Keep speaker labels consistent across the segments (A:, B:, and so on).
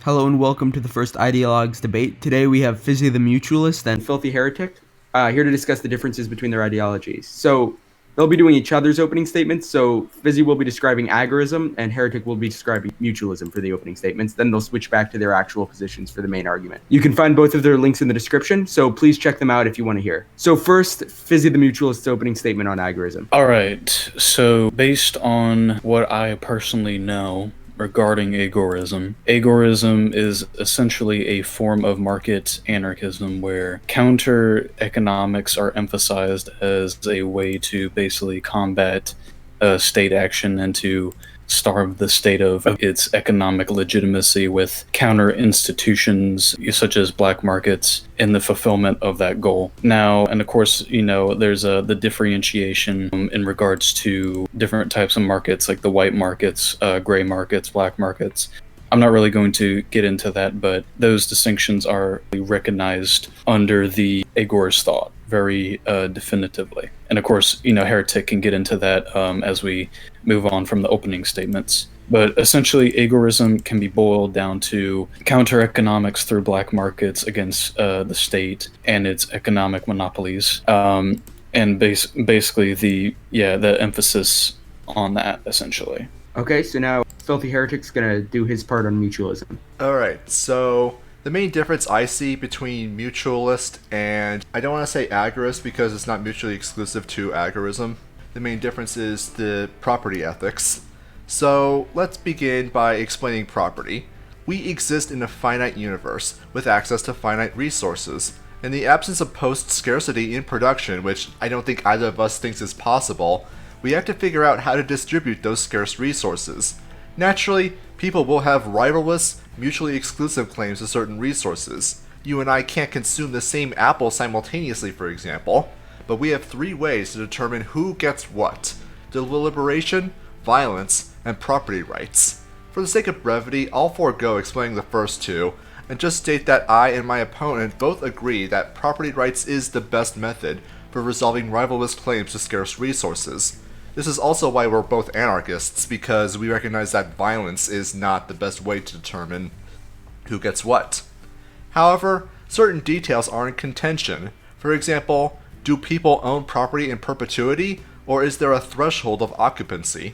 A: Hello and welcome to the first IdeoLogs debate. Today we have Fizzy The Mutualist and Filthy Heretic here to discuss the differences between their ideologies. So they'll be doing each other's opening statements. So Fizzy will be describing agorism and Heretic will be describing mutualism for the opening statements. Then they'll switch back to their actual positions for the main argument. You can find both of their links in the description, so please check them out if you want to hear. So first, Fizzy The Mutualist's opening statement on agorism.
B: All right, so based on what I personally know regarding agorism, agorism is essentially a form of market anarchism where counter economics are emphasized as a way to basically combat state action and to starve the state of its economic legitimacy with counter institutions such as black markets in the fulfillment of that goal. Now, and of course, there's the differentiation in regards to different types of markets, like the white markets, gray markets, black markets. I'm not really going to get into that, but those distinctions are recognized under the Agorist thought very definitively. And of course, Heretic can get into that as we move on from the opening statements. But essentially, agorism can be boiled down to counter economics through black markets against the state and its economic monopolies. And basically the emphasis on that, essentially.
A: Okay, so now Filthy Heretic's gonna do his part on mutualism.
C: Alright, so the main difference I see between mutualist and, I don't want to say agorist because it's not mutually exclusive to agorism. The main difference is the property ethics. So let's begin by explaining property. We exist in a finite universe with access to finite resources. In the absence of post-scarcity in production, which I don't think either of us thinks is possible, we have to figure out how to distribute those scarce resources. Naturally, people will have rivalrous, mutually exclusive claims to certain resources. You and I can't consume the same apple simultaneously, for example, but we have three ways to determine who gets what: deliberation, violence, and property rights. For the sake of brevity, I'll forego explaining the first two, and just state that I and my opponent both agree that property rights is the best method for resolving rivalrous claims to scarce resources. This is also why we're both anarchists, because we recognize that violence is not the best way to determine who gets what. However, certain details are in contention. For example, do people own property in perpetuity, or is there a threshold of occupancy?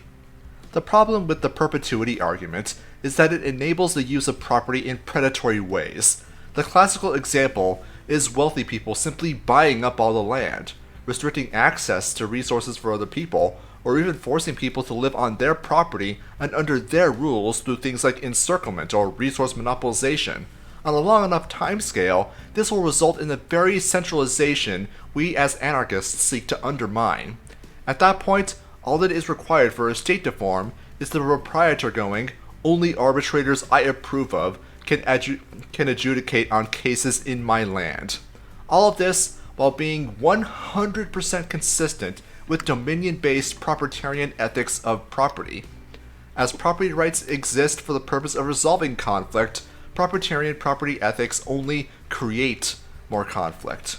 C: The problem with the perpetuity argument is that it enables the use of property in predatory ways. The classical example is wealthy people simply buying up all the land, restricting access to resources for other people, or even forcing people to live on their property and under their rules through things like encirclement or resource monopolization. On a long enough timescale, this will result in the very centralization we as anarchists seek to undermine. At that point, all that is required for a state to form is the proprietor going, "Only arbitrators I approve of can adjudicate on cases in my land." All of this while being 100% consistent with dominion-based proprietarian ethics of property. As property rights exist for the purpose of resolving conflict, proprietarian property ethics only create more conflict.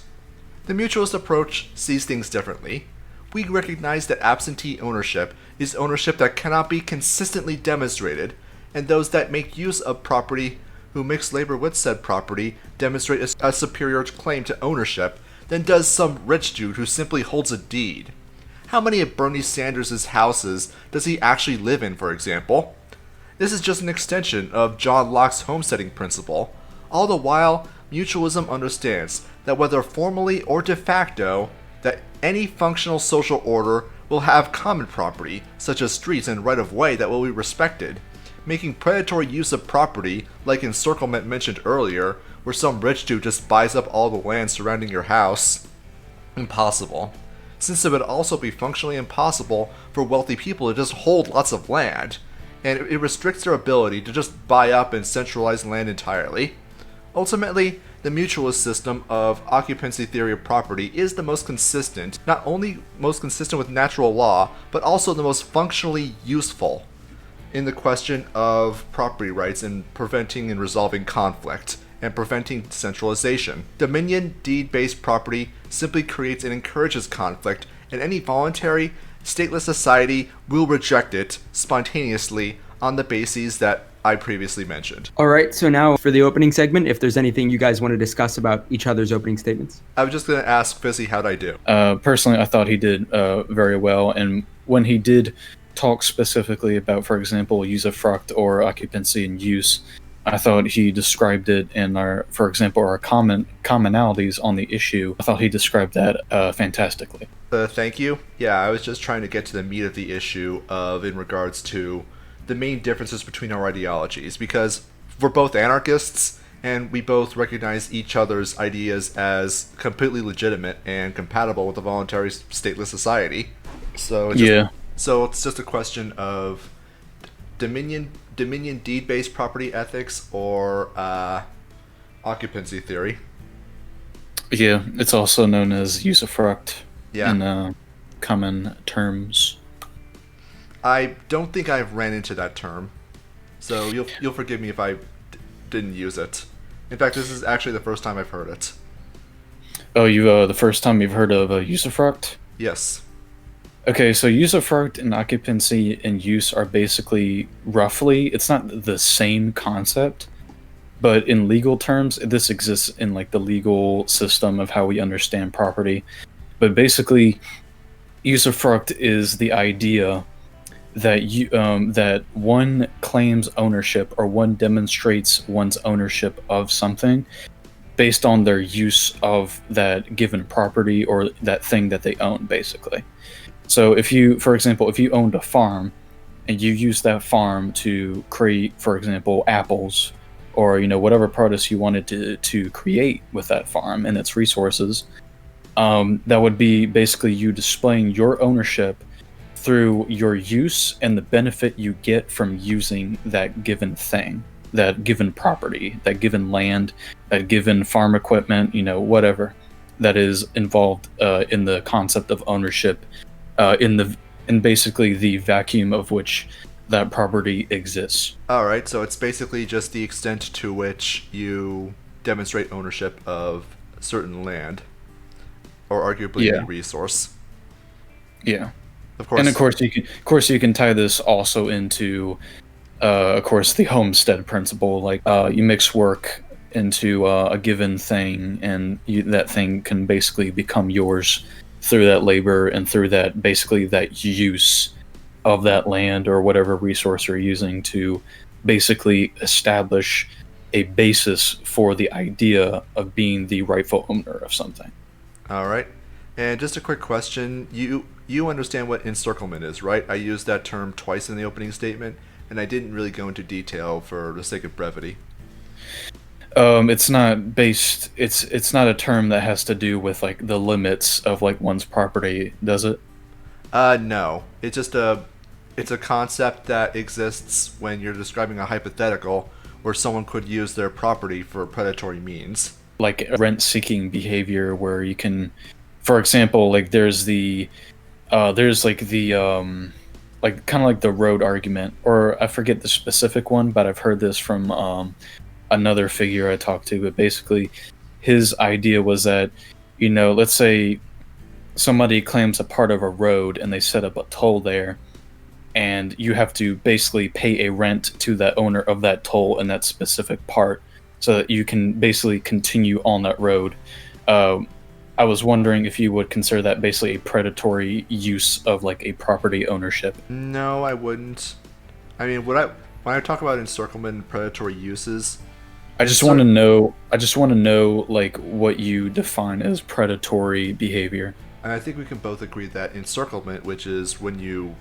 C: The mutualist approach sees things differently. We recognize that absentee ownership is ownership that cannot be consistently demonstrated, and those that make use of property who mix labor with said property demonstrate a superior claim to ownership than does some rich dude who simply holds a deed. How many of Bernie Sanders' houses does he actually live in, for example? This is just an extension of John Locke's homesteading principle. All the while, mutualism understands that whether formally or de facto, that any functional social order will have common property, such as streets and right-of-way, that will be respected. Making predatory use of property, like encirclement mentioned earlier, where some rich dude just buys up all the land surrounding your house, impossible. Since it would also be functionally impossible for wealthy people to just hold lots of land, and it restricts their ability to just buy up and centralize land entirely. Ultimately, the mutualist system of occupancy theory of property is the most consistent, not only most consistent with natural law, but also the most functionally useful in the question of property rights and preventing and resolving conflict, and preventing centralization. Dominion deed-based property simply creates and encourages conflict, and any voluntary, stateless society will reject it spontaneously on the basis that I previously mentioned.
A: All right, so now for the opening segment, if there's anything you guys want to discuss about each other's opening statements.
C: I was just going to ask Fizzy, how'd I do?
B: Personally, I thought he did very well, and when he did talk specifically about, for example, usufruct or occupancy and use, I thought he described it in our, for example, our commonalities on the issue. I thought he described that fantastically.
C: Thank you. Yeah, I was just trying to get to the meat of the issue in regards to the main differences between our ideologies, because we're both anarchists and we both recognize each other's ideas as completely legitimate and compatible with a voluntary stateless society. So it's just a question of Dominion deed-based property ethics or occupancy theory.
B: Yeah, it's also known as usufruct
C: Yeah.
B: in common terms.
C: I don't think I've ran into that term, so you'll forgive me if I didn't use it. In fact, this is actually the first time I've heard it.
B: Oh, the first time you've heard of usufruct?
C: Yes.
B: Okay, so usufruct and occupancy and use are basically roughly, it's not the same concept, but in legal terms, this exists in like the legal system of how we understand property. But basically, usufruct is the idea that that one claims ownership or one demonstrates one's ownership of something based on their use of that given property or that thing that they own, basically. So if you, for example, if you owned a farm and you use that farm to create, for example, apples or, whatever produce you wanted to create with that farm and its resources, that would be basically you displaying your ownership through your use and the benefit you get from using that given thing, that given property, that given land, that given farm equipment, whatever that is involved in the concept of ownership, in basically the vacuum of which that property exists.
C: All right, so it's basically just the extent to which you demonstrate ownership of certain land, or arguably any resource.
B: Yeah.
C: Of course.
B: And of course you can tie this also into, of course, the homestead principle. Like you mix work into a given thing, and that thing can basically become yours through that labor and through that basically that use of that land or whatever resource you're using to basically establish a basis for the idea of being the rightful owner of something.
C: All right. And just a quick question. You understand what encirclement is, right? I used that term twice in the opening statement, and I didn't really go into detail for the sake of brevity.
B: It's not a term that has to do with like the limits of like one's property, does it?
C: No. It's just it's a concept that exists when you're describing a hypothetical where someone could use their property for predatory means.
B: Like rent-seeking behavior where you can, for example, like there's like kind of like the road argument, or I forget the specific one, but I've heard this from another figure I talked to. But basically, his idea was that, let's say somebody claims a part of a road and they set up a toll there, and you have to basically pay a rent to that owner of that toll in that specific part so that you can basically continue on that road. I was wondering if you would consider that basically a predatory use of like a property ownership.
C: No, I wouldn't. I mean, when I talk about encirclement and predatory uses,
B: I just want to know like what you define as predatory behavior.
C: And I think we can both agree that encirclement, which is when you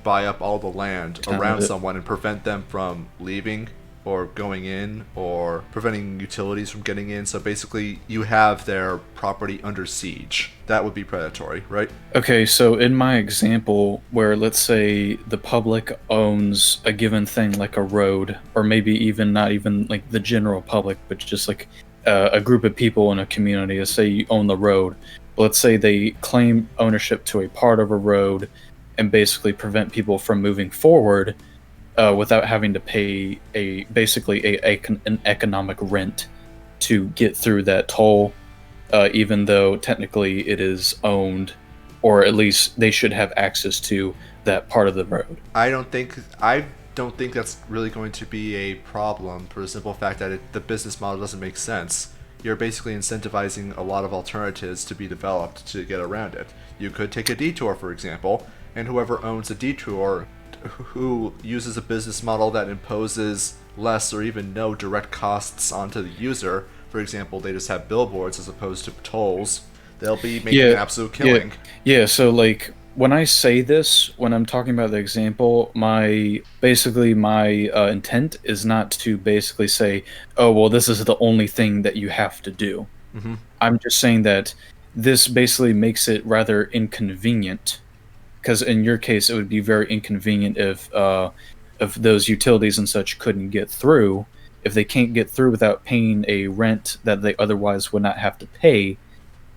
C: buy up all the land around someone and prevent them from leaving or going in, or preventing utilities from getting in. So basically, you have their property under siege. That would be predatory, right?
B: Okay, so in my example, where let's say the public owns a given thing like a road, or maybe even not even like the general public, but just like a group of people in a community, let's say you own the road. Let's say they claim ownership to a part of a road and basically prevent people from moving forward without having to pay an economic rent to get through that toll, even though technically it is owned, or at least they should have access to that part of the road.
C: I don't don't think that's really going to be a problem for the simple fact that the business model doesn't make sense. You're basically incentivizing a lot of alternatives to be developed to get around it. You could take a detour, for example, and whoever owns a detour who uses a business model that imposes less or even no direct costs onto the user, for example, they just have billboards as opposed to tolls, they'll be making an absolute killing.
B: Yeah, so like when I say this, when I'm talking about the example, my intent is not to basically say, oh, well, this is the only thing that you have to do.
C: Mm-hmm.
B: I'm just saying that this basically makes it rather inconvenient, because in your case, it would be very inconvenient if those utilities and such couldn't get through. If they can't get through without paying a rent that they otherwise would not have to pay,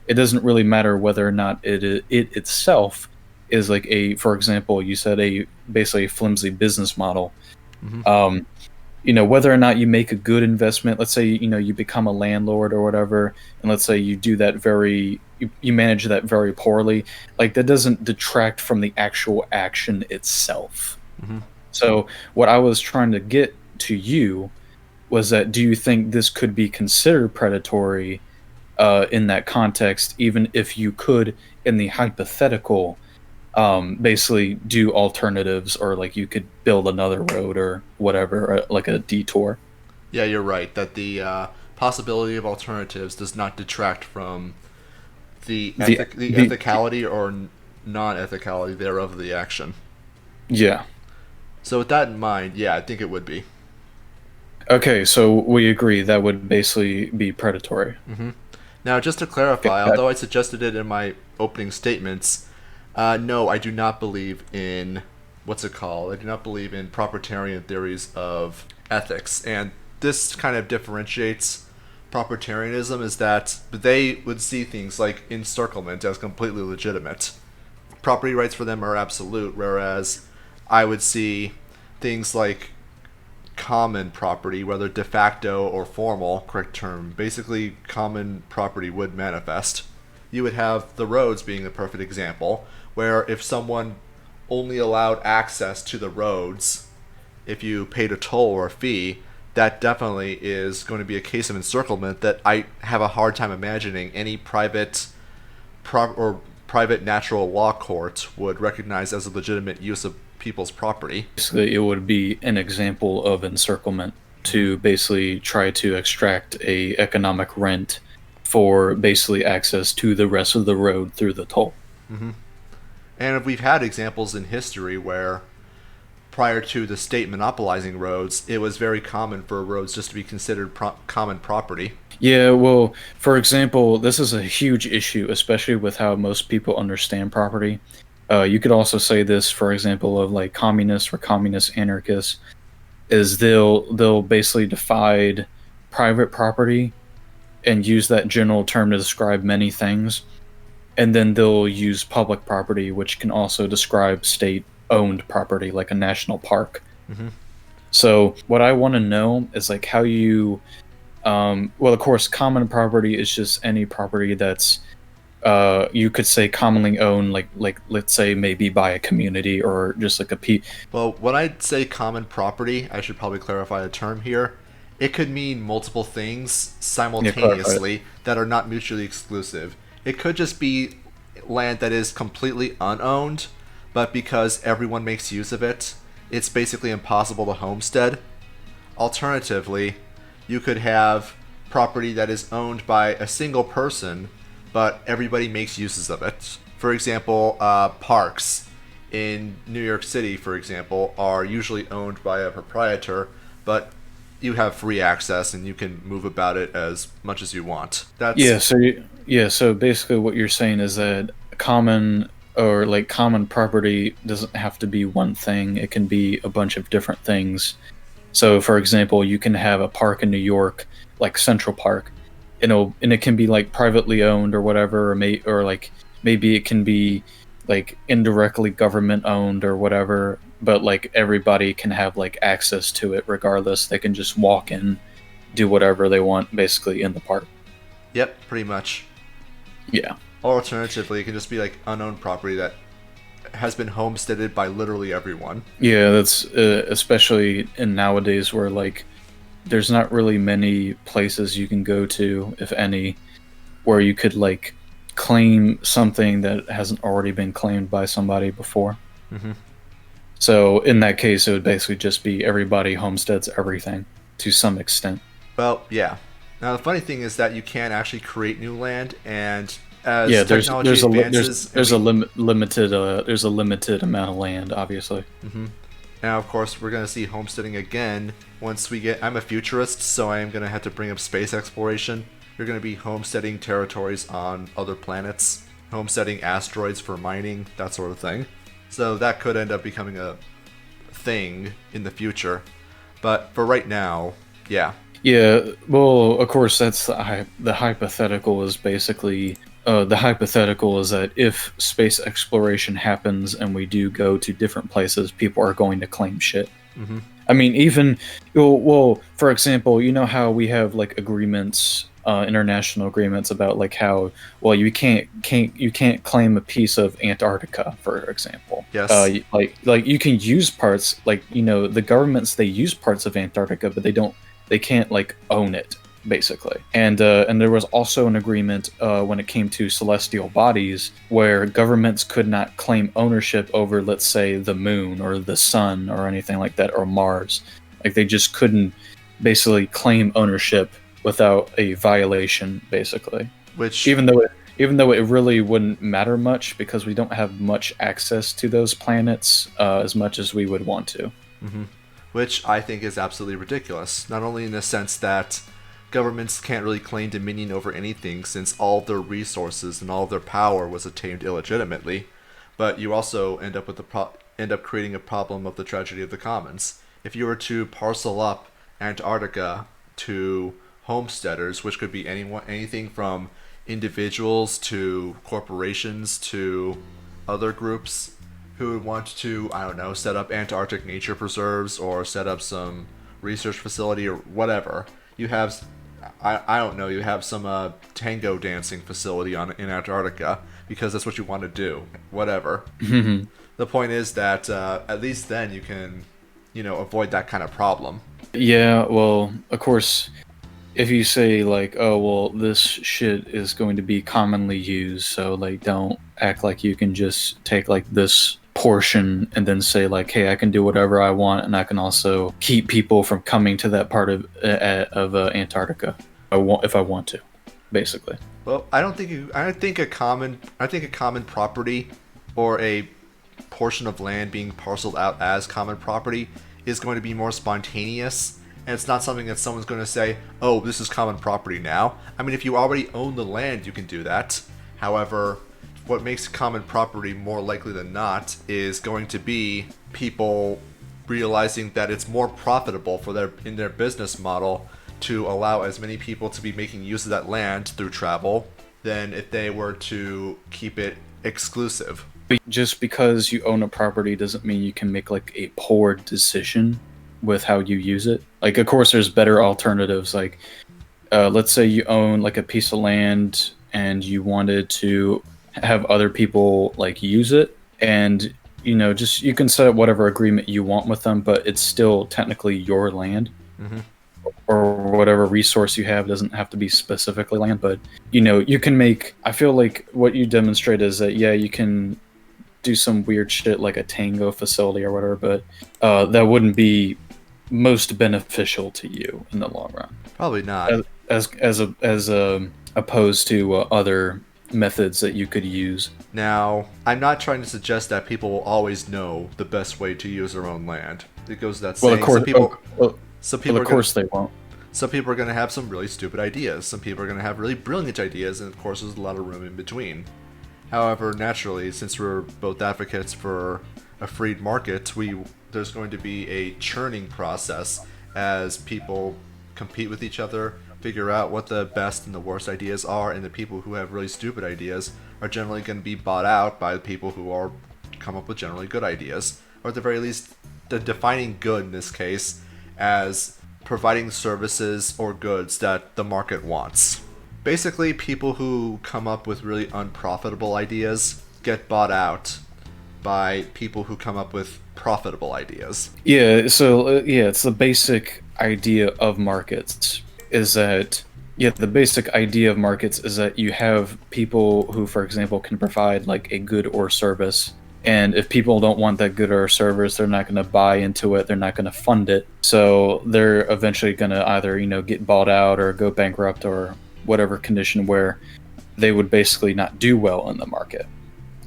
B: it doesn't really matter whether or not it itself is like for example, you said basically a flimsy business model.
C: Mm-hmm.
B: Whether or not you make a good investment, let's say, you become a landlord or whatever, and let's say you do that you manage that very poorly, like that doesn't detract from the actual action itself.
C: Mm-hmm.
B: So what I was trying to get to you was that, do you think this could be considered predatory in that context, even if you could, in the hypothetical, basically do alternatives, or like you could build another road or whatever, like a detour?
C: Yeah, you're right, that the possibility of alternatives does not detract from the ethicality or non-ethicality thereof of the action.
B: Yeah.
C: So with that in mind, yeah, I think it would be.
B: Okay, so we agree that would basically be predatory.
C: Mm-hmm. Now, just to clarify, although I suggested it in my opening statements, no, I do not believe in I do not believe in proprietarian theories of ethics, and this kind of differentiates proprietarianism, is that they would see things like encirclement as completely legitimate. Property rights for them are absolute, whereas I would see things like common property, whether de facto or formal, correct term, basically common property would manifest. You would have the roads being the perfect example, where if someone only allowed access to the roads if you paid a toll or a fee, that definitely is going to be a case of encirclement that I have a hard time imagining any private natural law court would recognize as a legitimate use of people's property.
B: Basically, it would be an example of encirclement to basically try to extract a economic rent for basically access to the rest of the road through the toll.
C: Mm-hmm. And we've had examples in history where, prior to the state monopolizing roads, it was very common for roads just to be considered common property.
B: Yeah, well, for example, this is a huge issue, especially with how most people understand property. You could also say this, for example, of like communists or communist anarchists, is they'll basically divide private property and use that general term to describe many things, and then they'll use public property, which can also describe state-owned property, like a national park.
C: Mm-hmm.
B: So what I want to know is like how you, well, of course, common property is just any property that's you could say commonly owned, like let's say maybe by a community or just like
C: Well, when I say common property, I should probably clarify the term here. It could mean multiple things simultaneously that are not mutually exclusive. It could just be land that is completely unowned, but because everyone makes use of it, it's basically impossible to homestead. Alternatively, you could have property that is owned by a single person, but everybody makes uses of it. For example, parks in New York City, for example, are usually owned by a proprietor, but you have free access and you can move about it as much as you want.
B: So basically what you're saying is that common property doesn't have to be one thing. It can be a bunch of different things. So for example, you can have a park in New York, like Central Park, and it can be like privately owned or whatever, or like maybe it can be like indirectly government owned or whatever, but like everybody can have like access to it regardless. They can just walk in, do whatever they want basically in the park.
C: Yep, pretty much.
B: Yeah.
C: Or alternatively, it can just be like unowned property that has been homesteaded by literally everyone.
B: Yeah, that's especially in nowadays where like there's not really many places you can go to, if any, where you could like claim something that hasn't already been claimed by somebody before.
C: Mm-hmm.
B: So in that case, it would basically just be everybody homesteads everything to some extent.
C: Well, yeah. Now the funny thing is that you can actually create new land, and as
B: Yeah,
C: technology advances,
B: there's a limited amount of land, obviously.
C: hmm Now, of course, we're going to see homesteading again once we get. I'm a futurist, so I am going to have to bring up space exploration. You're going to be homesteading territories on other planets, homesteading asteroids for mining, that sort of thing. So that could end up becoming a thing in the future. But for right now, yeah.
B: Yeah, well, of course, that's the hypothetical is basically the hypothetical is that if space exploration happens and we do go to different places, people are going to claim shit.
C: Mm-hmm.
B: I mean, even well, for example, you know how we have like agreements, international agreements about like how well you can't claim a piece of Antarctica, for example.
C: Yes.
B: Like you can use parts, like the governments, they use parts of Antarctica, but they can't like own it basically. And there was also an agreement when it came to celestial bodies where governments could not claim ownership over, let's say, the moon or the sun or anything like that, or Mars. Like they just couldn't basically claim ownership without a violation, basically.
C: Which
B: even though it really wouldn't matter much because we don't have much access to those planets as much as we would want to.
C: Mm-hmm. Which I think is absolutely ridiculous. Not only in the sense that governments can't really claim dominion over anything since all of their resources and all of their power was attained illegitimately, but you also end up with end up creating a problem of the tragedy of the commons. If you were to parcel up Antarctica to homesteaders, which could be anything from individuals to corporations to other groups who would want to, I don't know, set up Antarctic nature preserves or set up some research facility or whatever. You have, I don't know, you have some tango dancing facility in Antarctica because that's what you want to do. Whatever. The point is that at least then you can, avoid that kind of problem.
B: Yeah, well, of course, if you say like, oh well, this shit is going to be commonly used, so like don't act like you can just take like this portion and then say like, hey, I can do whatever I want, and I can also keep people from coming to that part of Antarctica if I want to, basically.
C: Well, I think a common property or a portion of land being parceled out as common property is going to be more spontaneous, and it's not something that someone's going to say, oh, this is common property now. I mean, if you already own the land, you can do that. However, what makes common property more likely than not is going to be people realizing that it's more profitable in their business model to allow as many people to be making use of that land through travel than if they were to keep it exclusive.
B: Just because you own a property doesn't mean you can make like a poor decision with how you use it. Like, of course, there's better alternatives. Like, let's say you own like a piece of land and you wanted to have other people like use it, and just you can set up whatever agreement you want with them, but it's still technically your land.
C: Mm-hmm.
B: Or whatever resource you have doesn't have to be specifically land, but you can make. I feel like what you demonstrate is that you can do some weird shit like a tango facility or whatever, but that wouldn't be most beneficial to you in the long run.
C: Probably not.
B: As opposed to other methods that you could use.
C: Now, I'm not trying to suggest that people will always know the best way to use their own land. It goes without saying.
B: Well, of course, they won't.
C: Some people are going to have some really stupid ideas. Some people are going to have really brilliant ideas, and of course, there's a lot of room in between. However, naturally, since we're both advocates for a freed market, there's going to be a churning process as people compete with each other, figure out what the best and the worst ideas are, and the people who have really stupid ideas are generally going to be bought out by the people who come up with generally good ideas, or at the very least, the defining good in this case as providing services or goods that the market wants. Basically, people who come up with really unprofitable ideas get bought out by people who come up with profitable ideas.
B: Yeah, so yeah, it's the basic idea of markets is that the basic idea of markets is that you have people who, for example, can provide like a good or service. And if people don't want that good or service, they're not going to buy into it. They're not going to fund it. So they're eventually going to either, get bought out or go bankrupt or whatever condition where they would basically not do well in the market.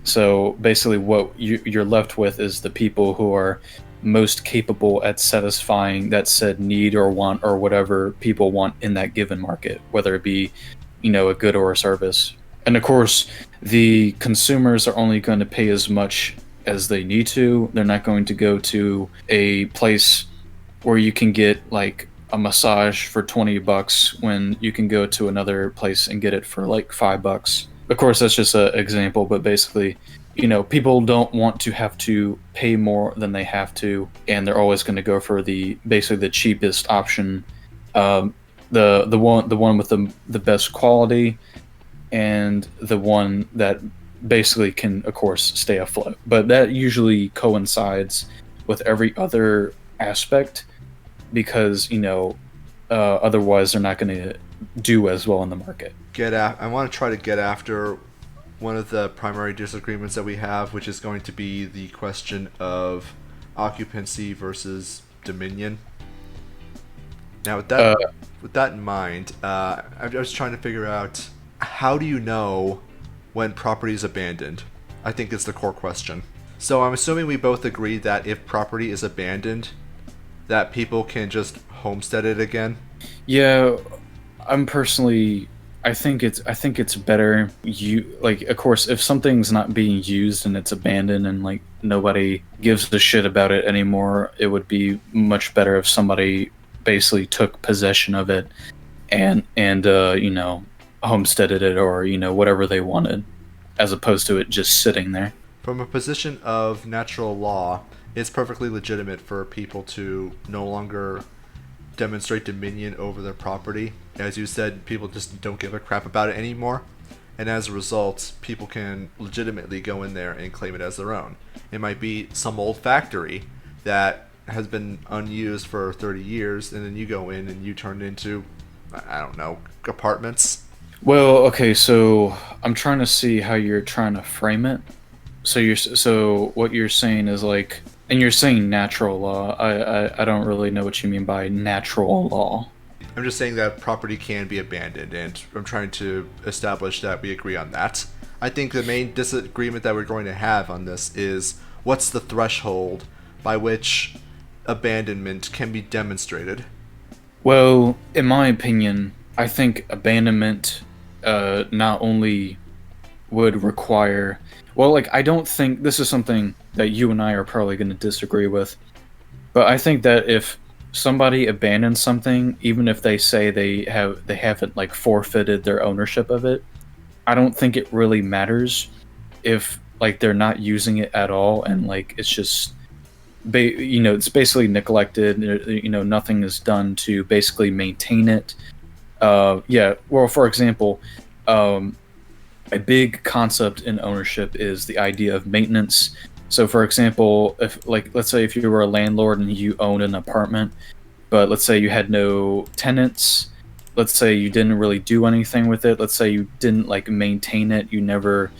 B: So basically, what you're left with is the people who are most capable at satisfying that said need or want or whatever people want in that given market, whether it be, a good or a service. And of course, the consumers are only going to pay as much as they need to. They're not going to go to a place where you can get like a massage for $20 when you can go to another place and get it for like $5. Of course, that's just an example, but basically, people don't want to have to pay more than they have to, and they're always going to go for basically the cheapest option, the one with the best quality, and the one that basically can, of course, stay afloat. But that usually coincides with every other aspect because otherwise they're not going to do as well in the market.
C: I want to try to get after one of the primary disagreements that we have, which is going to be the question of occupancy versus dominion. Now, with that in mind, I was trying to figure out, how do you know when property is abandoned? I think it's the core question. So I'm assuming we both agree that if property is abandoned, that people can just homestead it again.
B: Yeah, I think it's better. Of course, if something's not being used and it's abandoned and like nobody gives a shit about it anymore, it would be much better if somebody basically took possession of it and homesteaded it or whatever they wanted, as opposed to it just sitting there.
C: From a position of natural law, it's perfectly legitimate for people to no longer demonstrate dominion over their property. As you said, people just don't give a crap about it anymore, and as a result, people can legitimately go in there and claim it as their own. It might be some old factory that has been unused for 30 years, and then you go in and you turn it into, I don't know, apartments.
B: Well, okay, so I'm trying to see how you're trying to frame it. So what you're saying is like, and you're saying natural law. I don't really know what you mean by natural law.
C: I'm just saying that property can be abandoned, and I'm trying to establish that we agree on that. I think the main disagreement that we're going to have on this is, what's the threshold by which abandonment can be demonstrated?
B: Well, in my opinion, I think abandonment not only would require... Well, like, I don't think... This is something that you and I are probably going to disagree with. But I think that if somebody abandons something, even if they say they haven't, like, forfeited their ownership of it, I don't think it really matters if, like, they're not using it at all and, like, it's just... it's basically neglected. Nothing is done to basically maintain it. Well, for example, a big concept in ownership is the idea of maintenance. So, for example, let's say if you were a landlord and you owned an apartment, but let's say you had no tenants, let's say you didn't really do anything with it, let's say you didn't like maintain it, you never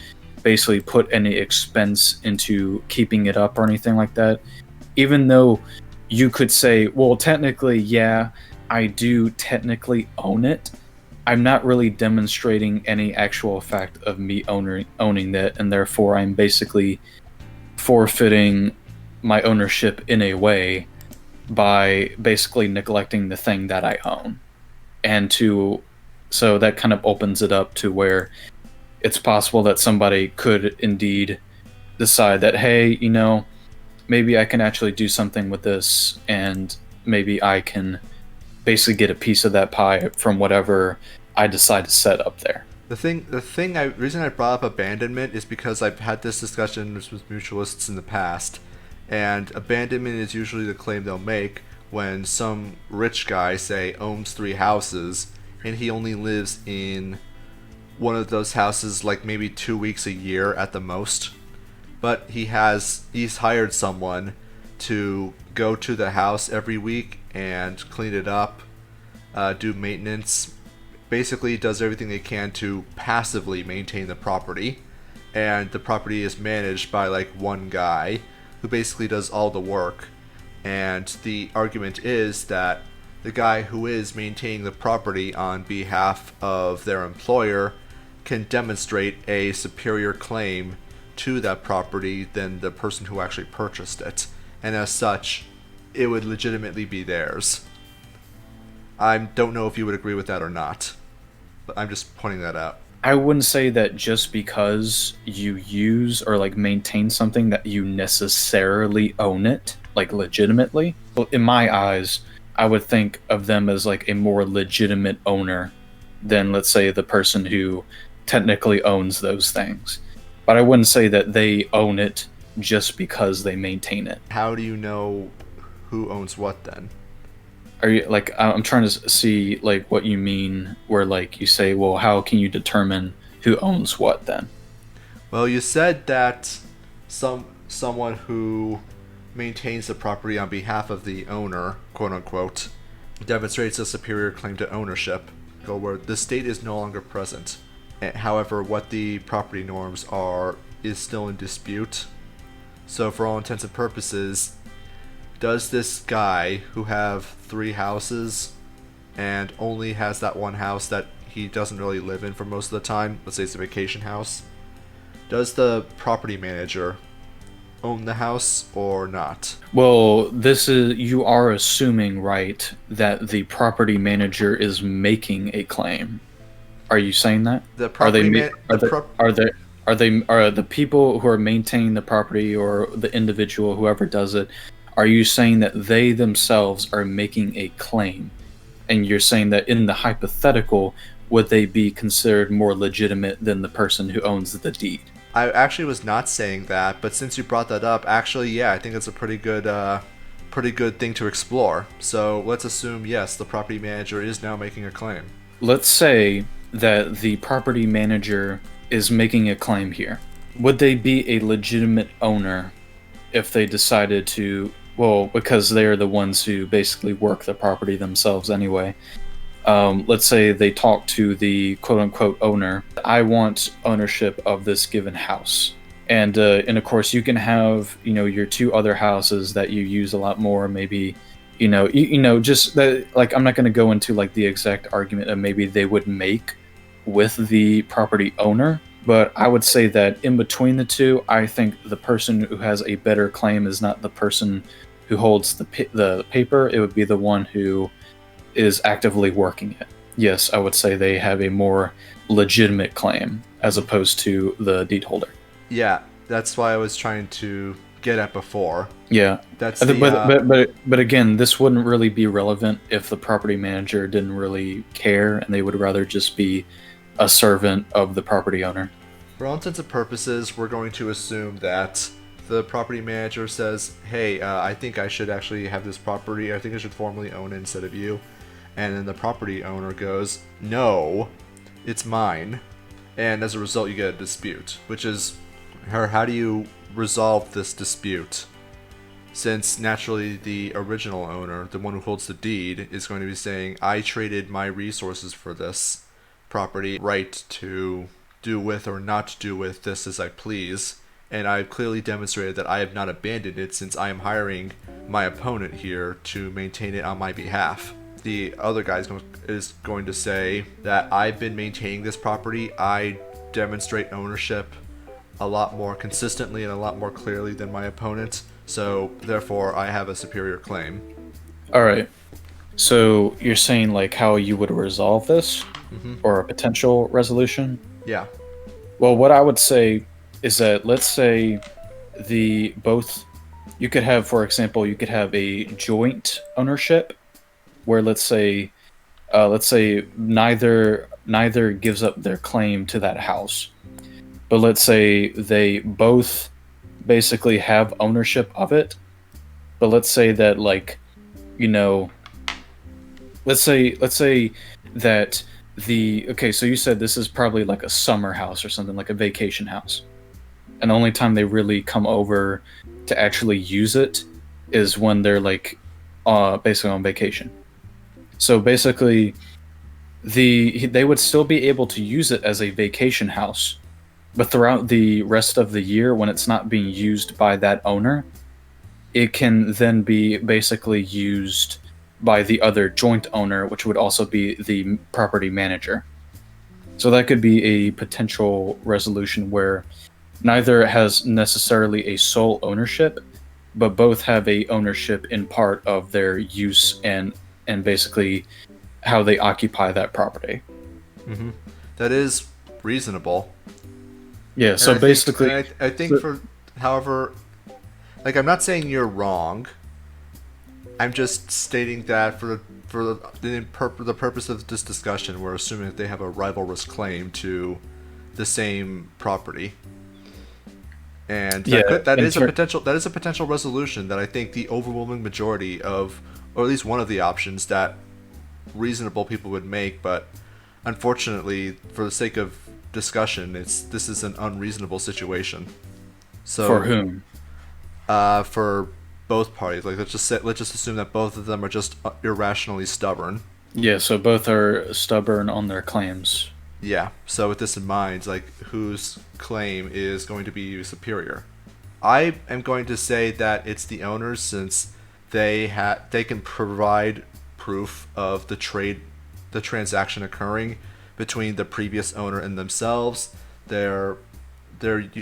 B: basically put any expense into keeping it up or anything like that. Even though you could say, well, technically, yeah, I do technically own it, I'm not really demonstrating any actual fact of me owning that, and therefore I'm basically forfeiting my ownership in a way by basically neglecting the thing that I own. So that kind of opens it up to where it's possible that somebody could indeed decide that, hey, maybe I can actually do something with this, and maybe I can basically get a piece of that pie from whatever I decide to set up there.
C: The reason I brought up abandonment is because I've had this discussion with mutualists in the past, and abandonment is usually the claim they'll make when some rich guy, say, owns 3 houses, and he only lives in one of those houses like maybe 2 weeks a year at the most. but he's hired someone to go to the house every week and clean it up, do maintenance, basically does everything they can to passively maintain the property. And the property is managed by like one guy who basically does all the work. And the argument is that the guy who is maintaining the property on behalf of their employer can demonstrate a superior claim to that property than the person who actually purchased it. And as such, it would legitimately be theirs. I don't know if you would agree with that or not, but I'm just pointing that out.
B: I wouldn't say that just because you use or like maintain something that you necessarily own it, like legitimately. Well, in my eyes, I would think of them as like a more legitimate owner than, let's say, the person who technically owns those things. But I wouldn't say that they own it just because they maintain it.
C: How do you know who owns what then?
B: Are you like, I'm trying to see like what you mean where like you say, well, how can you determine who owns what then?
C: Well, you said that someone who maintains the property on behalf of the owner, quote unquote, demonstrates a superior claim to ownership, where the state is no longer present. However, what the property norms are is still in dispute. So for all intents and purposes, does this guy who have 3 houses and only has that one house that he doesn't really live in for most of the time, let's say it's a vacation house, does the property manager own the house or not?
B: Well, you are assuming, right, that the property manager is making a claim. Are you saying that?
C: The property
B: Are the people who are maintaining the property or the individual, whoever does it, are you saying that they themselves are making a claim? And you're saying that in the hypothetical, would they be considered more legitimate than the person who owns the deed?
C: I actually was not saying that, but since you brought that up, actually, yeah, I think it's a pretty good thing to explore. So let's assume, yes, the property manager is now making a claim.
B: Let's say that the property manager is making a claim here. Would they be a legitimate owner if they decided to, well, because they're the ones who basically work the property themselves anyway. Let's say they talk to the quote-unquote owner. I want ownership of this given house. And of course, you can have, your 2 other houses that you use a lot more, maybe, just that, like, I'm not going to go into, like, the exact argument that maybe they would make with the property owner. But I would say that in between the 2, I think the person who has a better claim is not the person who holds the paper. It would be the one who is actively working it. Yes, I would say they have a more legitimate claim as opposed to the deed holder.
C: Yeah, that's why I was trying to get at before.
B: Yeah,
C: that's
B: but again, this wouldn't really be relevant if the property manager didn't really care and they would rather just be a servant of the property owner.
C: For all intents and purposes, we're going to assume that the property manager says, hey, I think I should actually have this property. I think I should formally own it instead of you. And then the property owner goes, no, it's mine. And as a result, you get a dispute, which is, how do you resolve this dispute? Since naturally the original owner, the one who holds the deed, is going to be saying, I traded my resources for this property, right to do with or not do with this as I please. And I've clearly demonstrated that I have not abandoned it since I am hiring my opponent here to maintain it on my behalf. The other guy is going to say that I've been maintaining this property. I demonstrate ownership a lot more consistently and a lot more clearly than my opponent. So therefore, I have a superior claim.
B: All right. So you're saying like how you would resolve this, or a potential resolution?
C: Yeah.
B: Well, what I would say is that let's say you could have, for example, you could have a joint ownership where let's say neither gives up their claim to that house, but let's say they both basically have ownership of it. But let's say that let's say that so you said this is probably like a summer house or something, like a vacation house. and the only time they really come over to actually use it is when they're like basically on vacation. So basically they would still be able to use it as a vacation house, but throughout the rest of the year when it's not being used by that owner, it can then be basically used by the other joint owner, which would also be the property manager. So that could be a potential resolution where neither has necessarily a sole ownership, but both have a ownership in part of their use and basically how they occupy that property.
C: Mm-hmm. That is reasonable.
B: Yeah, so
C: And
B: basically,
C: I think however, like I'm not saying you're wrong. I'm just stating that the purpose of this discussion, we're assuming that they have a rivalrous claim to the same property, and
B: yeah,
C: that is a potential resolution that I think the overwhelming majority of, or at least one of the options that reasonable people would make, but unfortunately, for the sake of discussion, this is an unreasonable situation. So
B: for whom?
C: for both parties, like let's just assume that both of them are just irrationally stubborn.
B: Yeah, so both are stubborn on their claims.
C: Yeah. So with this in mind, like whose claim is going to be superior? I am going to say that it's the owners, since they can provide proof of the transaction occurring between the previous owner and themselves, their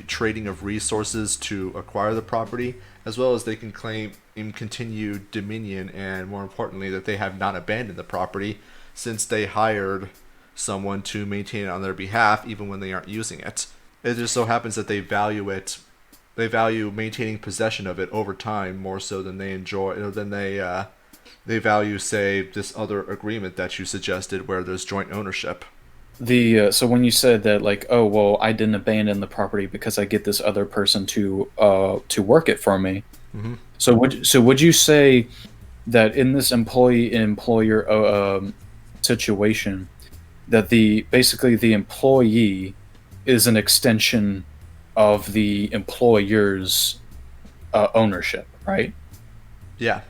C: trading of resources to acquire the property, as well as they can claim in continued dominion, and more importantly that they have not abandoned the property since they hired someone to maintain it on their behalf even when they aren't using it. It just so happens that they value maintaining possession of it over time more so than they value, say, this other agreement that you suggested where there's joint ownership.
B: So when you said that, like, oh well, I didn't abandon the property because I get this other person to work it for me.
C: Mm-hmm.
B: So would you say that in this employer situation, that basically the employee is an extension of the employer's ownership, right?
C: Yeah.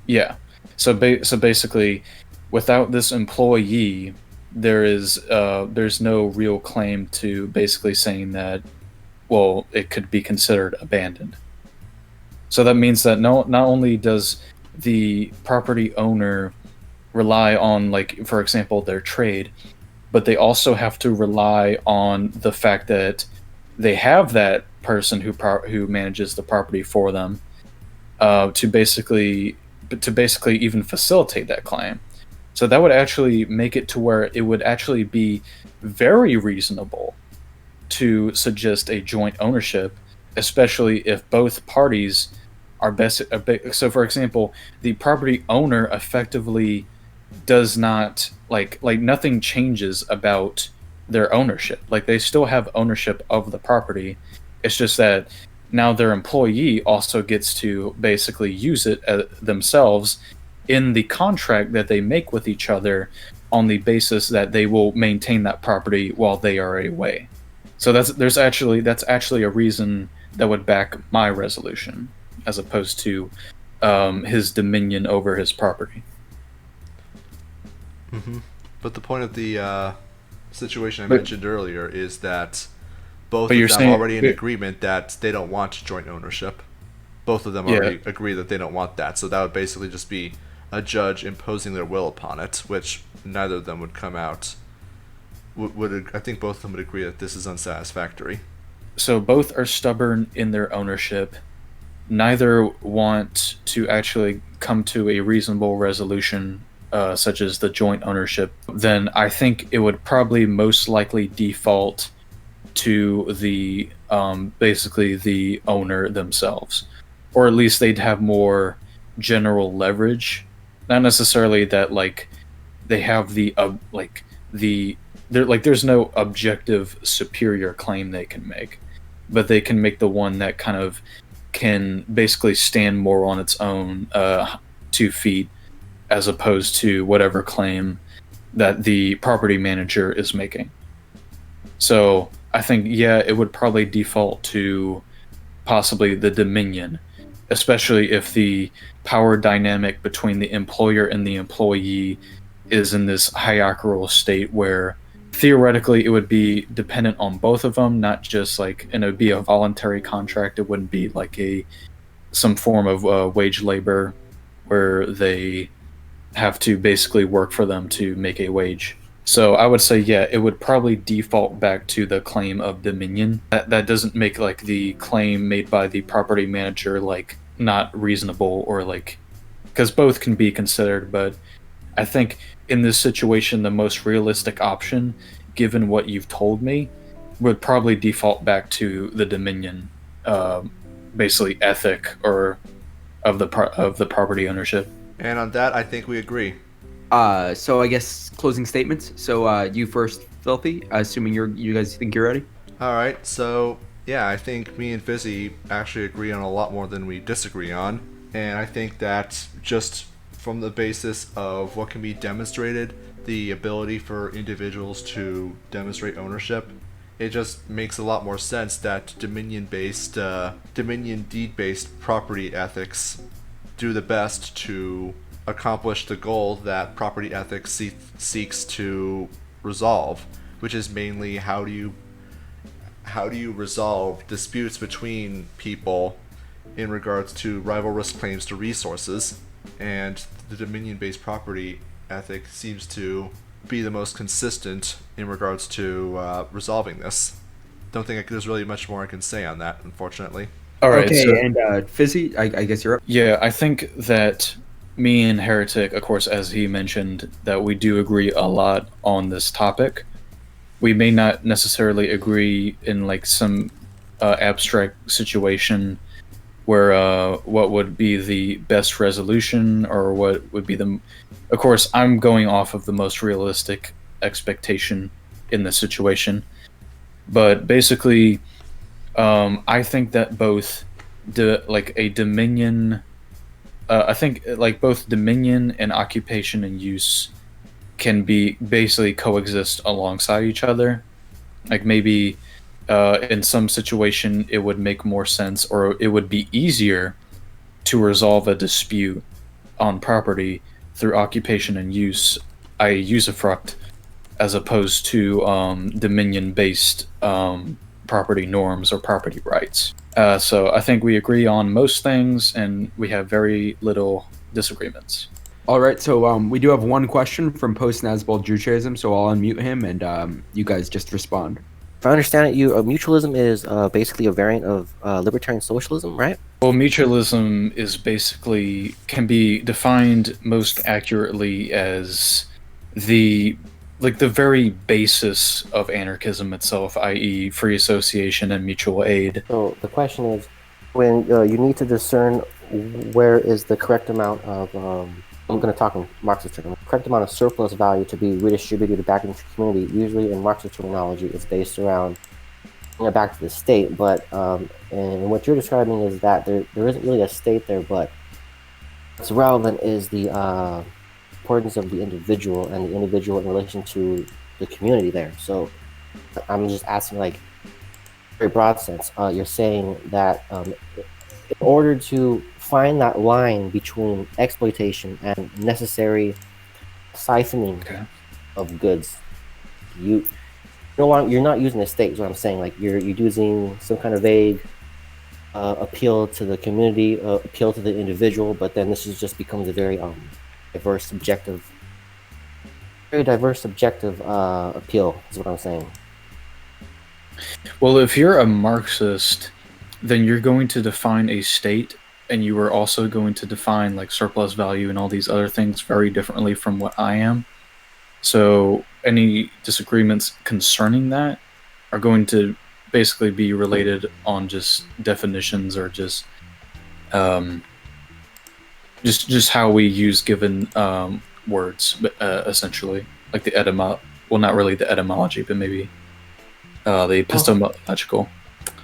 B: Yeah. So basically, without this employee, there's no real claim to basically saying that, well, it could be considered abandoned. So that means that not only does the property owner rely on, like, for example, their trade, but they also have to rely on the fact that they have that person who manages the property for them, to basically even facilitate that claim. So that would actually make it to where it would actually be very reasonable to suggest a joint ownership, especially if both parties are best. So, for example, the property owner effectively does not like nothing changes about their ownership. Like, they still have ownership of the property. It's just that now their employee also gets to basically use it themselves in the contract that they make with each other, on the basis that they will maintain that property while they are away. So that's actually a reason that would back my resolution, as opposed to his dominion over his property.
C: Mm-hmm. But the point of the situation I mentioned earlier is that both of them are already in agreement that they don't want joint ownership. Both of them already agree that they don't want that. So that would basically just be a judge imposing their will upon it, which neither of them would come out. I think both of them would agree that this is unsatisfactory.
B: So both are stubborn in their ownership. Neither want to actually come to a reasonable resolution, such as the joint ownership. Then I think it would probably most likely default to the basically the owner themselves, or at least they'd have more general leverage. Not necessarily that, like, they have there's no objective superior claim they can make, but they can make the one that kind of can basically stand more on its own 2 feet, as opposed to whatever claim that the property manager is making. So I think, yeah, it would probably default to possibly the Dominion, especially if the power dynamic between the employer and the employee is in this hierarchical state where theoretically it would be dependent on both of them, not just like, and it would be a voluntary contract. It wouldn't be like some form of wage labor where they have to basically work for them to make a wage. So I would say, yeah, it would probably default back to the claim of dominion. That doesn't make like the claim made by the property manager like not reasonable or like, because both can be considered. But I think in this situation, the most realistic option, given what you've told me, would probably default back to the dominion, basically ethic or of the property ownership.
C: And on that, I think we agree.
A: So I guess closing statements. So you first, Filthy. Assuming you guys think you're ready.
C: All right, so yeah, I think me and Fizzy actually agree on a lot more than we disagree on, and I think that just from the basis of what can be demonstrated, the ability for individuals to demonstrate ownership, it just makes a lot more sense that Dominion deed-based property ethics do the best to accomplish the goal that property ethics seeks to resolve, which is mainly how do you resolve disputes between people in regards to rivalrous claims to resources, and the dominion-based property ethic seems to be the most consistent in regards to resolving this. Don't think there's really much more I can say on that, unfortunately.
B: All right.
A: Okay,
B: So,
A: and Fizzy, I guess you're up.
B: yeah, I think that me and Heretic, of course, as he mentioned, that we do agree a lot on this topic. We may not necessarily agree in like some abstract situation where what would be the best resolution or what would be the. Of course, I'm going off of the most realistic expectation in this situation, but basically, I think that both like a dominion. I think like both dominion and occupation and use can be basically coexist alongside each other. Like maybe in some situation it would make more sense or it would be easier to resolve a dispute on property through occupation and use, i.e. usufruct, as opposed to dominion-based property norms or property rights. So I think we agree on most things, and we have very little disagreements.
A: All right, so we do have one question from Post-Nazbol Judaism, so I'll unmute him, and you guys just respond.
D: If I understand it, mutualism is basically a variant of libertarian socialism, right?
B: Well, mutualism is basically can be defined most accurately as the very basis of anarchism itself, i.e., free association and mutual aid.
D: So the question is, when you need to discern where is the correct amount of, I'm going to talk in Marxist terms, correct amount of surplus value to be redistributed back into the community, usually in Marxist terminology, it's based around back to the state, but and what you're describing is that there isn't really a state there, but what's relevant is the importance of the individual and the individual in relation to the community there. So I'm just asking, like, very broad sense, you're saying that in order to find that line between exploitation and necessary siphoning of goods, you're not using the state, is what I'm saying. Like you're using some kind of vague appeal to the community, appeal to the individual, but then this just becomes a very diverse subjective appeal, is what I'm saying.
B: Well, if you're a Marxist, then you're going to define a state, and you are also going to define like surplus value and all these other things very differently from what I am. So any disagreements concerning that are going to basically be related on just definitions or just how we use given words, essentially, like the well, not really the etymology, but maybe the epistemological.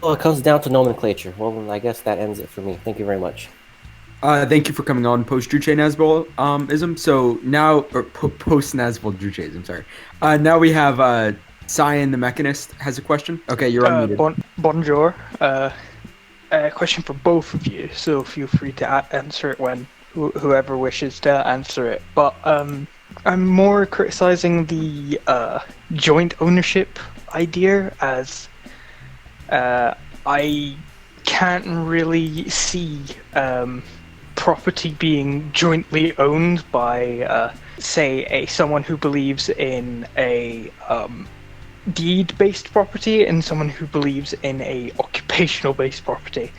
D: Well, it comes down to nomenclature. Well, I guess that ends it for me. Thank you very much.
A: Thank you for coming on Post-Nazbol ism. So now, or Post-Nazbol Judaism, sorry. Now we have Cyan the Mechanist has a question. Okay, you're unmuted.
E: Bonjour. A question for both of you, so feel free to answer it when whoever wishes to answer it. But I'm more criticizing the joint ownership idea, as I can't really see property being jointly owned by, say, someone who believes in a deed-based property and someone who believes in a occupational-based property,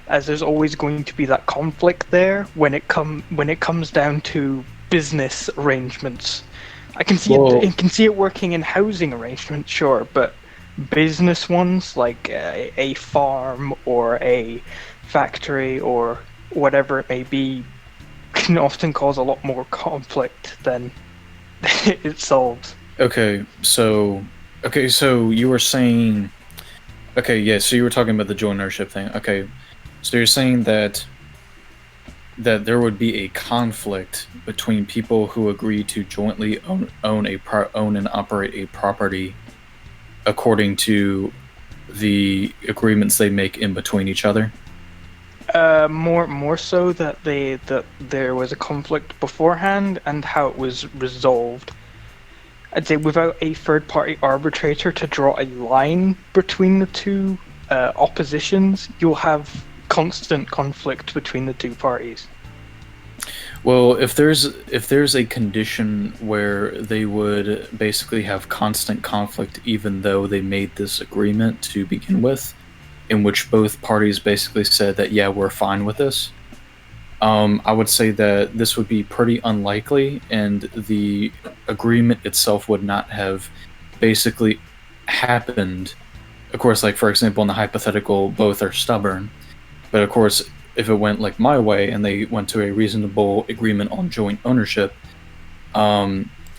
E: as there's always going to be that conflict there when it comes down to business arrangements. I can see it working in housing arrangements, sure, but business ones like a farm or a factory or whatever it may be can often cause a lot more conflict than it solves.
B: Okay, so you were saying, so you were talking about the joint ownership thing. Okay, so you're saying that there would be a conflict between people who agree to jointly own and operate a property according to the agreements they make in between each other.
E: More so that there was a conflict beforehand and how it was resolved. I'd say without a third-party arbitrator to draw a line between the two oppositions, you'll have constant conflict between the two parties.
B: Well, if there's a condition where they would basically have constant conflict even though they made this agreement to begin with, in which both parties basically said that, yeah, we're fine with this, I would say that this would be pretty unlikely, and the agreement itself would not have basically happened. Of course, like, for example, in the hypothetical, both are stubborn. But of course, if it went like my way and they went to a reasonable agreement on joint ownership,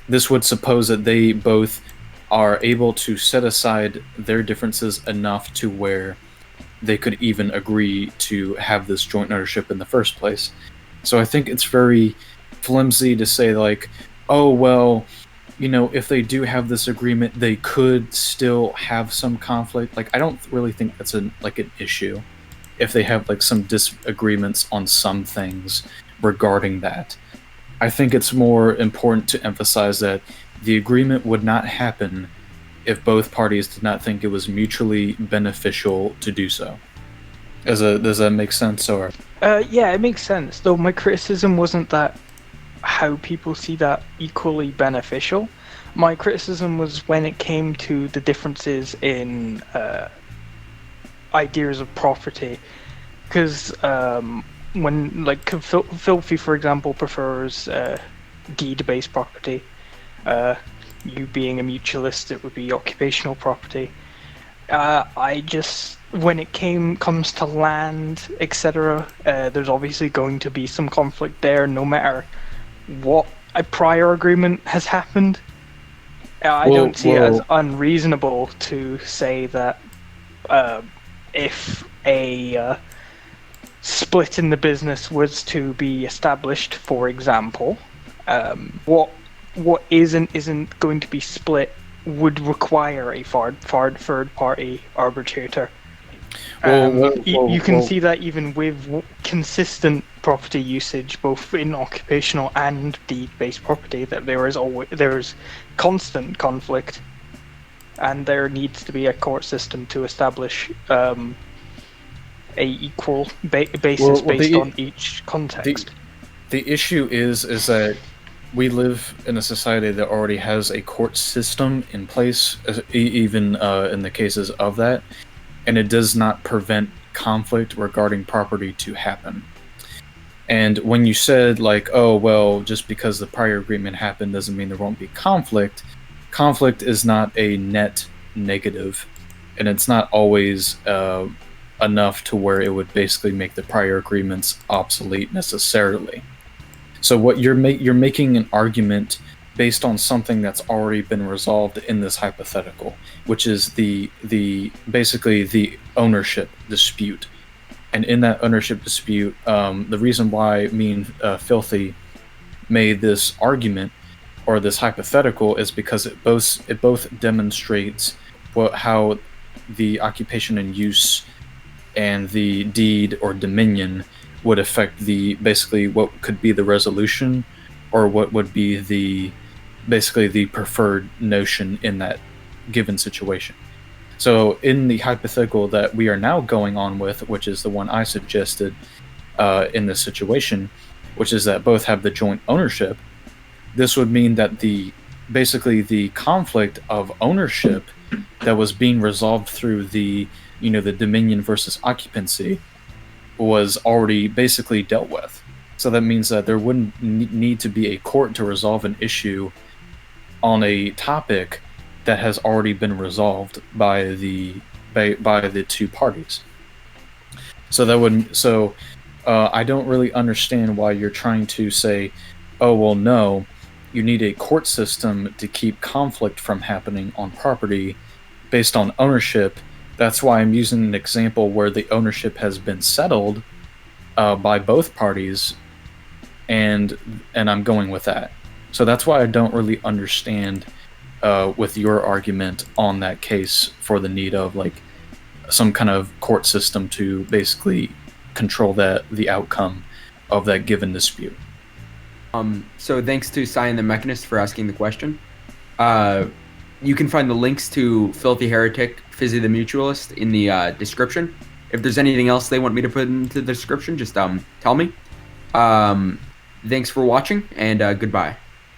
B: this would suppose that they both are able to set aside their differences enough to where they could even agree to have this joint ownership in the first place. So I think it's very flimsy to say, like, oh, well, you know, if they do have this agreement, they could still have some conflict. Like, I don't really think that's an issue if they have like some disagreements on some things regarding that. I think it's more important to emphasize that the agreement would not happen if both parties did not think it was mutually beneficial to do so. Does that make sense? Or
E: yeah, it makes sense. Though my criticism wasn't that how people see that equally beneficial. My criticism was when it came to the differences in ideas of property, because when, like, Filthy, for example, prefers deed-based property. You being a mutualist, it would be occupational property. I just, when it comes to land, etc., there's obviously going to be some conflict there, no matter what a prior agreement has happened. I don't see it as unreasonable to say that if a split in the business was to be established, for example, what isn't going to be split would require a third-party arbitrator. You can see that even with consistent property usage, both in occupational and deed-based property, that there's constant conflict, and there needs to be a court system to establish a equal basis based on each context.
B: The issue is that we live in a society that already has a court system in place, even in the cases of that, and it does not prevent conflict regarding property to happen. And when you said, like, oh, well, just because the prior agreement happened doesn't mean there won't be conflict, conflict is not a net negative, and it's not always enough to where it would basically make the prior agreements obsolete necessarily. So what you're making an argument based on something that's already been resolved in this hypothetical, which is basically the ownership dispute. And in that ownership dispute, the reason why me and Filthy made this argument or this hypothetical is because it both demonstrates how the occupation and use and the deed or dominion would affect basically what could be the resolution, or what would be basically the preferred notion in that given situation. So in the hypothetical that we are now going on with, which is the one I suggested in this situation, which is that both have the joint ownership, this would mean that basically the conflict of ownership that was being resolved through the dominion versus occupancy was already basically dealt with. So that means that there wouldn't need to be a court to resolve an issue on a topic that has already been resolved by the two parties. So I don't really understand why you're trying to say, oh well, no, you need a court system to keep conflict from happening on property based on ownership. That's why I'm using an example where the ownership has been settled by both parties, and I'm going with that. So that's why I don't really understand with your argument on that case for the need of like some kind of court system to basically control the outcome of that given dispute.
A: So thanks to Cyan the Mechanist for asking the question. You can find the links to Filthy Heretic, Fizzy the Mutualist in the description. If there's anything else they want me to put into the description, just tell me. Thanks for watching, and goodbye.